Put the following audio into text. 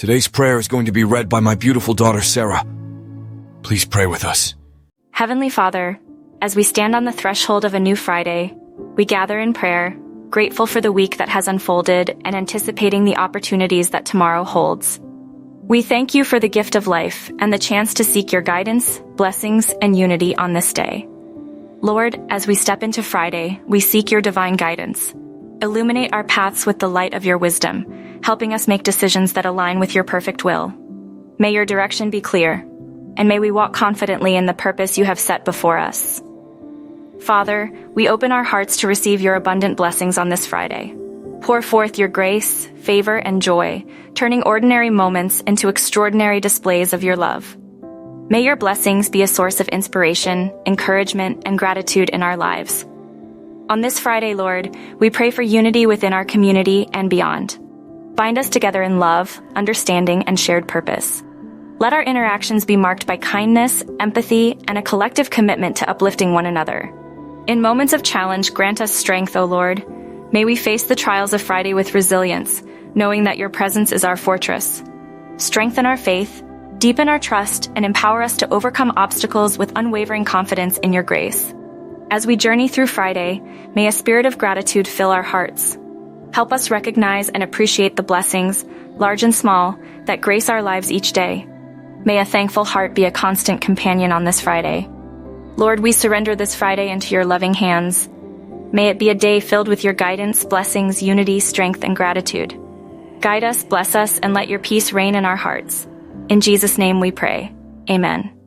Today's prayer is going to be read by my beautiful daughter, Sarah. Please pray with us. Heavenly Father, as we stand on the threshold of a new Friday, we gather in prayer, grateful for the week that has unfolded and anticipating the opportunities that tomorrow holds. We thank you for the gift of life and the chance to seek your guidance, blessings, and unity on this day. Lord, as we step into Friday, we seek your divine guidance. Illuminate our paths with the light of your wisdom, helping us make decisions that align with your perfect will. May your direction be clear, and may we walk confidently in the purpose you have set before us. Father, we open our hearts to receive your abundant blessings on this Friday. Pour forth your grace, favor, and joy, turning ordinary moments into extraordinary displays of your love. May your blessings be a source of inspiration, encouragement, and gratitude in our lives. On this Friday, Lord, we pray for unity within our community and beyond. Bind us together in love, understanding, and shared purpose. Let our interactions be marked by kindness, empathy, and a collective commitment to uplifting one another. In moments of challenge, grant us strength, O Lord. May we face the trials of Friday with resilience, knowing that your presence is our fortress. Strengthen our faith, deepen our trust, and empower us to overcome obstacles with unwavering confidence in your grace. As we journey through Friday, may a spirit of gratitude fill our hearts. Help us recognize and appreciate the blessings, large and small, that grace our lives each day. May a thankful heart be a constant companion on this Friday. Lord, we surrender this Friday into your loving hands. May it be a day filled with your guidance, blessings, unity, strength, and gratitude. Guide us, bless us, and let your peace reign in our hearts. In Jesus' name we pray. Amen.